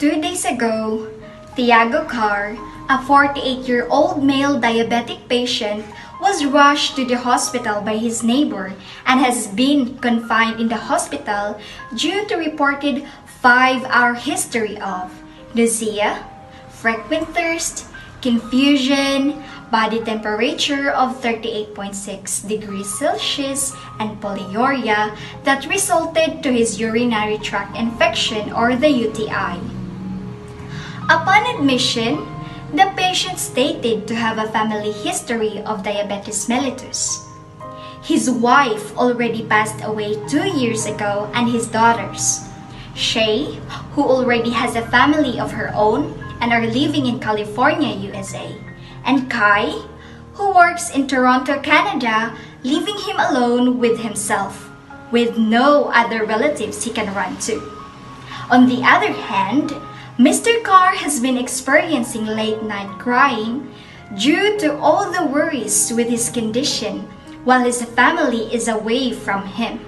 2 days ago, Tiago Carr, a 48-year-old male diabetic patient, was rushed to the hospital by his neighbor and has been confined in the hospital due to reported 5-hour history of nausea, frequent thirst, confusion, body temperature of 38.6 degrees Celsius, and polyuria that resulted to his urinary tract infection or the UTI. Upon admission, the patient stated to have a family history of diabetes mellitus. His wife already passed away 2 years ago and his daughters, Shay, who already has a family of her own and are living in California, USA, and Kai, who works in Toronto, Canada, leaving him alone with himself, with no other relatives he can run to. On the other hand, Mr. Carr has been experiencing late-night crying due to all the worries with his condition while his family is away from him.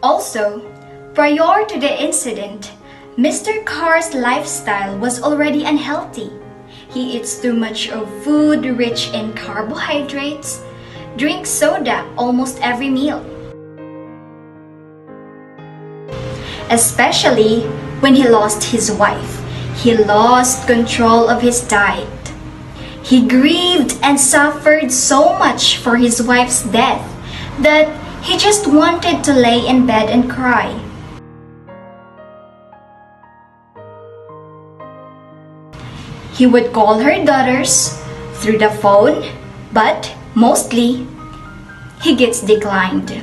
Also, prior to the incident, Mr. Carr's lifestyle was already unhealthy. He eats too much of food rich in carbohydrates, drinks soda almost every meal. Especially when he lost his wife, he lost control of his diet. He grieved and suffered so much for his wife's death that he just wanted to lay in bed and cry. He would call her daughters through the phone, but mostly he gets declined.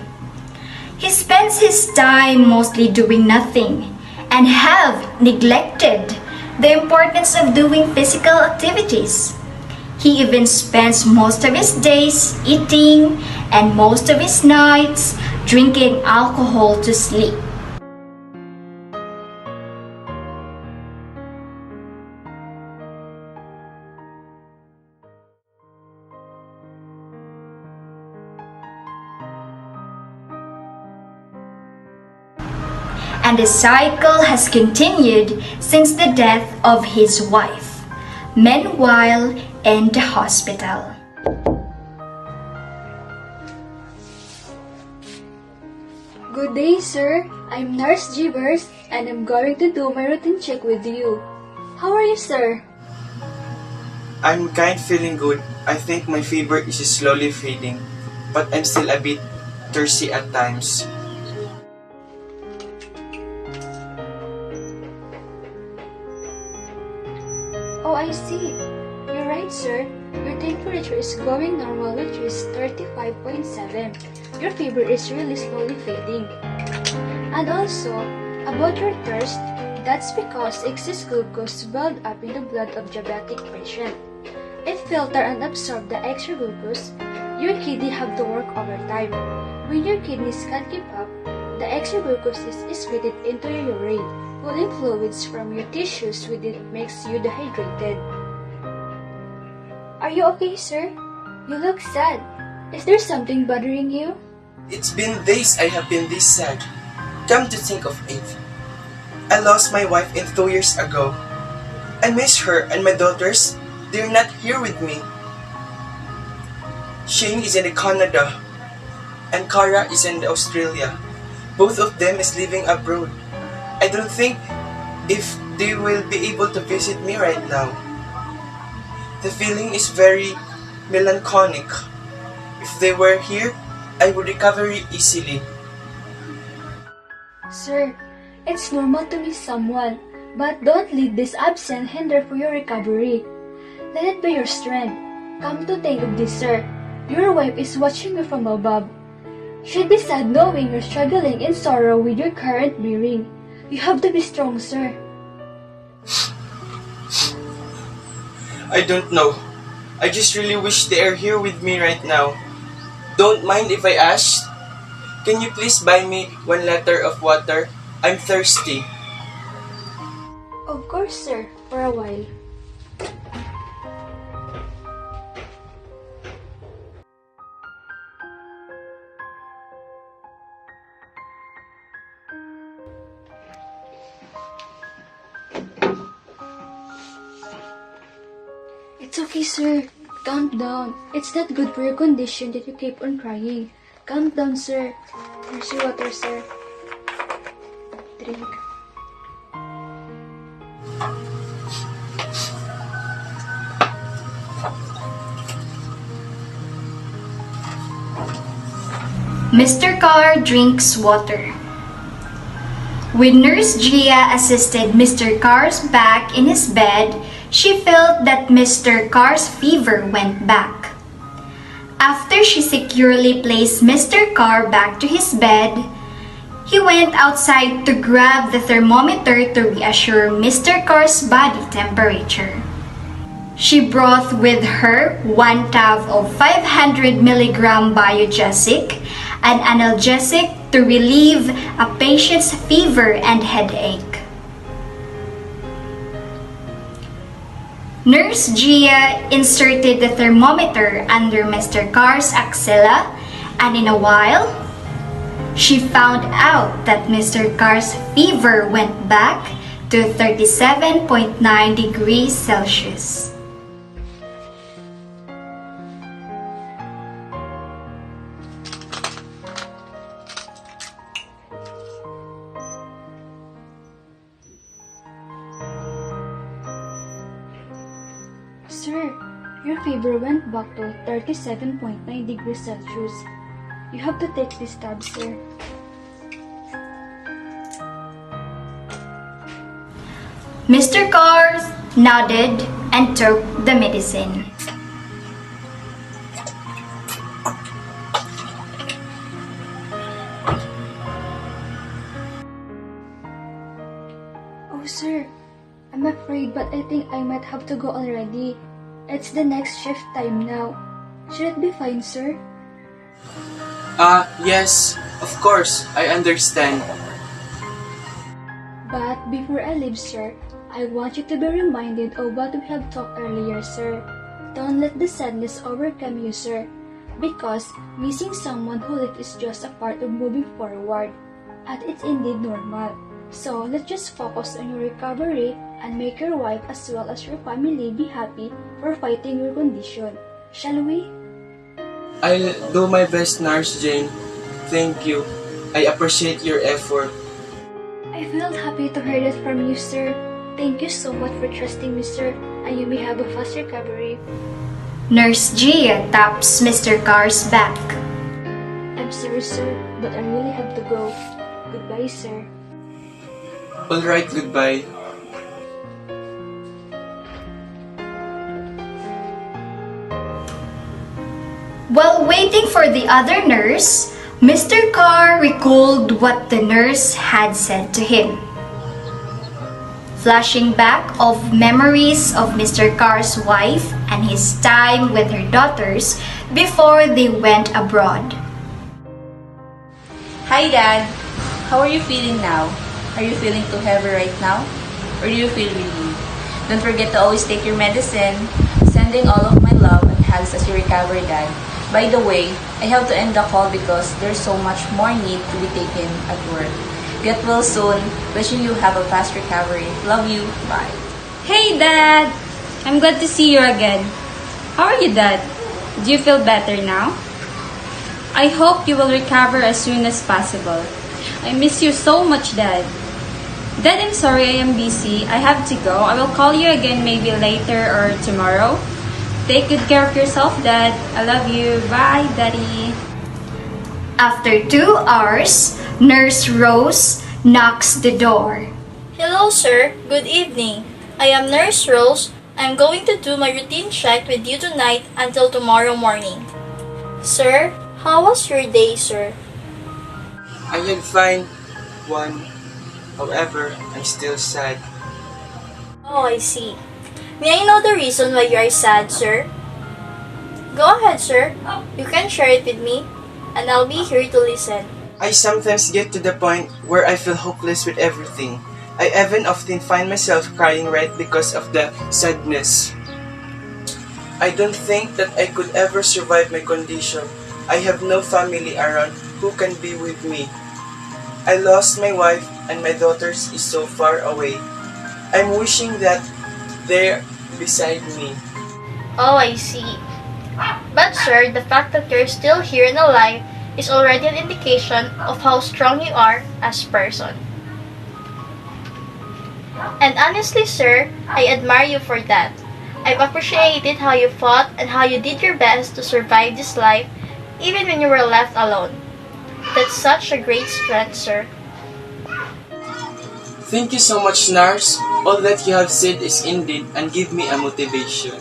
He spends his time mostly doing nothing and have neglected the importance of doing physical activities. He even spends most of his days eating and most of his nights drinking alcohol to sleep. And the cycle has continued since the death of his wife, meanwhile in the hospital. Good day, sir. I'm Nurse Jeevers, and I'm going to do my routine check with you. How are you, sir? I'm feeling good. I think my fever is slowly fading, but I'm still a bit thirsty at times. Oh, I see. You're right, sir. Your temperature is going normal, which is 35.7. Your fever is really slowly fading. And also, about your thirst, that's because excess glucose build up in the blood of diabetic patient. If filter and absorb the extra glucose, your kidney have to work overtime. When your kidneys can't keep up, the extra glucose is excreted into your urine, pulling fluids from your tissues with it makes you dehydrated. Are you okay, sir? You look sad. Is there something bothering you? It's been days I have been this sad. Come to think of it, I lost my wife 2 years ago. I miss her and my daughters. They're not here with me. Shane is in Canada and Kara is in Australia. Both of them is living abroad. I don't think if they will be able to visit me right now. The feeling is very melancholic. If they were here, I would recover easily. Sir, it's normal to miss someone, but don't let this absence hinder for your recovery. Let it be your strength. Come to think of this, sir. Your wife is watching you from above. She'd be sad knowing you're struggling in sorrow with your current bearing. You have to be strong, sir. I don't know. I just really wish they are here with me right now. Don't mind if I ask? Can you please buy me 1 liter of water? I'm thirsty. Of course, sir, for a while. It's okay, sir. Calm down. It's not good for your condition that you keep on crying. Calm down, sir. Here's your water, sir. Drink. Mr. Carr drinks water. When Nurse Gia assisted Mr. Carr's back in his bed, she felt that Mr. Carr's fever went back. After she securely placed Mr. Carr back to his bed, he went outside to grab the thermometer to reassure Mr. Carr's body temperature. She brought with her 1 tab of 500 milligram biogesic, an analgesic to relieve a patient's fever and headache. Nurse Gia inserted the thermometer under Mr. Carr's axilla, and in a while, she found out that Mr. Carr's fever went back to 37.9 degrees Celsius. Sir, your fever went back to 37.9 degrees Celsius. You have to take this tab, sir. Mr. Carr nodded and took the medicine. Oh, sir. I'm afraid, but I think I might have to go already. It's the next shift time now. Should it be fine, sir? Yes, of course, I understand. But before I leave, sir, I want you to be reminded of what we have talked earlier, sir. Don't let the sadness overcome you, sir. Because missing someone who lived is just a part of moving forward. And it's indeed normal. So let's just focus on your recovery and make your wife as well as your family be happy for fighting your condition. Shall we? I'll do my best, Nurse Jane. Thank you. I appreciate your effort. I felt happy to hear that from you, sir. Thank you so much for trusting me, sir, and you may have a fast recovery. Nurse Gia taps Mr. Carr's back. I'm sorry, sir, but I really have to go. Goodbye, sir. Alright, goodbye. While waiting for the other nurse, Mr. Carr recalled what the nurse had said to him. Flashing back of memories of Mr. Carr's wife and his time with her daughters before they went abroad. Hi, Dad. How are you feeling now? Are you feeling too heavy right now? Or do you feel relieved? Don't forget to always take your medicine. Sending all of my love and hugs as you recover, Dad. By the way, I have to end the call because there's so much more need to be taken at work. Get well soon. Wishing you have a fast recovery. Love you. Bye. Hey, Dad! I'm glad to see you again. How are you, Dad? Do you feel better now? I hope you will recover as soon as possible. I miss you so much, Dad. Dad, I'm sorry I am busy. I have to go. I will call you again maybe later or tomorrow. Take good care of yourself, Dad. I love you. Bye, Daddy. After 2 hours, Nurse Rose knocks the door. Hello, sir. Good evening. I am Nurse Rose. I'm going to do my routine check with you tonight until tomorrow morning. Sir, how was your day, sir? I am fine, one. However, I'm still sad. Oh, I see. May I know the reason why you are sad, sir? Go ahead, sir. You can share it with me, and I'll be here to listen. I sometimes get to the point where I feel hopeless with everything. I even often find myself crying right because of the sadness. I don't think that I could ever survive my condition. I have no family around who can be with me. I lost my wife and my daughters is so far away. I'm wishing that they're beside me. Oh, I see. But sir, the fact that you're still here and alive is already an indication of how strong you are as person. And honestly, sir, I admire you for that. I've appreciated how you fought and how you did your best to survive this life even when you were left alone. That's such a great strength, sir. Thank you so much, nurse. All that you have said is indeed and give me a motivation.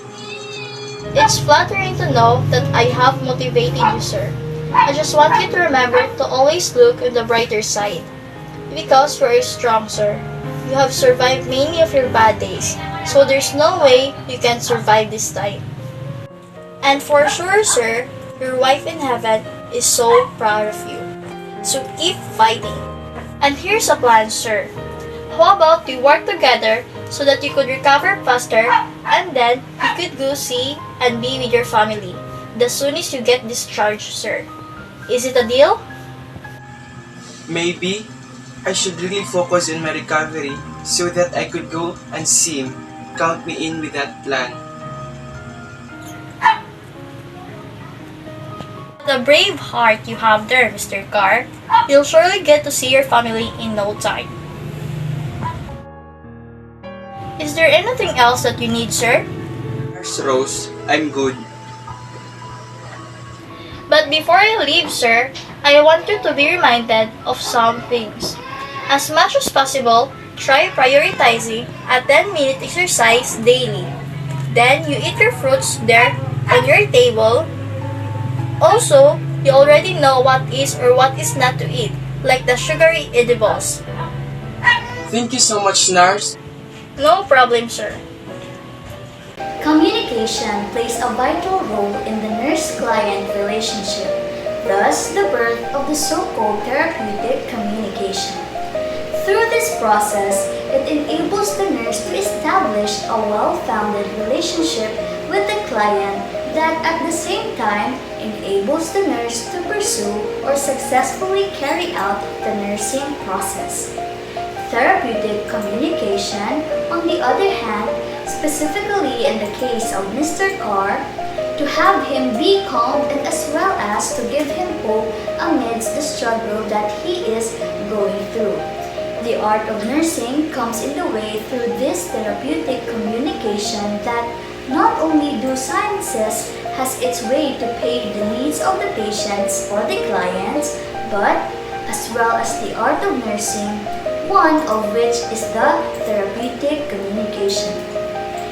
It's flattering to know that I have motivated you, sir. I just want you to remember to always look on the brighter side. Because you are strong, sir. You have survived many of your bad days, so there's no way you can survive this time. And for sure, sir, your wife in heaven is so proud of you. So keep fighting. And here's a plan, sir. How about we work together so that you could recover faster and then you could go see and be with your family the soonest you get discharged, sir. Is it a deal? Maybe I should really focus on my recovery so that I could go and see him. Count me in with that plan. The brave heart you have there, Mr. Carr. You'll surely get to see your family in no time. Is there anything else that you need, sir? Nurse Rose, I'm good. But before I leave, sir, I want you to be reminded of some things. As much as possible, try prioritizing a 10-minute exercise daily. Then you eat your fruits there on your table. Also, you already know what is or what is not to eat, like the sugary edibles. Thank you so much, nurse. No problem, sir. Communication plays a vital role in the nurse-client relationship, thus the birth of the so-called therapeutic communication. Through this process, it enables the nurse to establish a well-founded relationship with the client that at the same time enables the nurse to pursue or successfully carry out the nursing process. Therapeutic communication, on the other hand, specifically in the case of Mr. Carr, to have him be calm and as well as to give him hope amidst the struggle that he is going through. The art of nursing comes in the way through this therapeutic communication that not only do sciences has its way to pay the needs of the patients or the clients, but as well as the art of nursing, one of which is the therapeutic communication,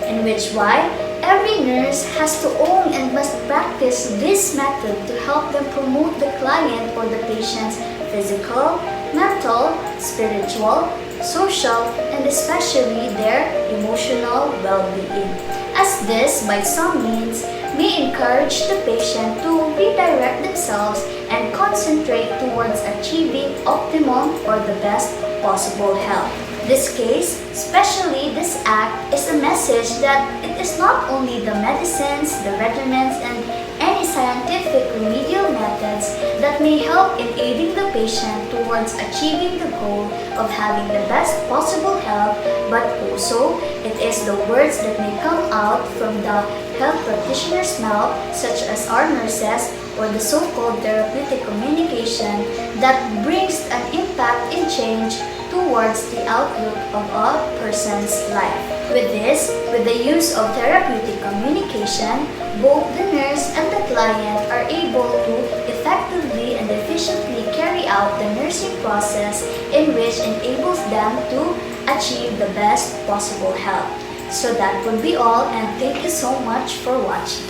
in which why every nurse has to own and must practice this method to help them promote the client or the patient's physical, mental, spiritual, social, and especially their emotional well-being, as this by some means may encourage the patient to redirect themselves and concentrate towards achieving optimum or the best possible health. This case, especially this act, is a message that it is not only the medicines, the regimens, and any scientific remedial methods that may help in aiding the patient towards achieving the goal of having the best possible health, but also it is the words that may come out from the health practitioner's mouth, such as our nurses, or the so-called therapeutic communication that brings an impact and change towards the outlook of a person's life. With this, with the use of therapeutic communication, both the nurse and the client are able to effectively and efficiently carry out the nursing process in which enables them to achieve the best possible health. So that would be all, and thank you so much for watching.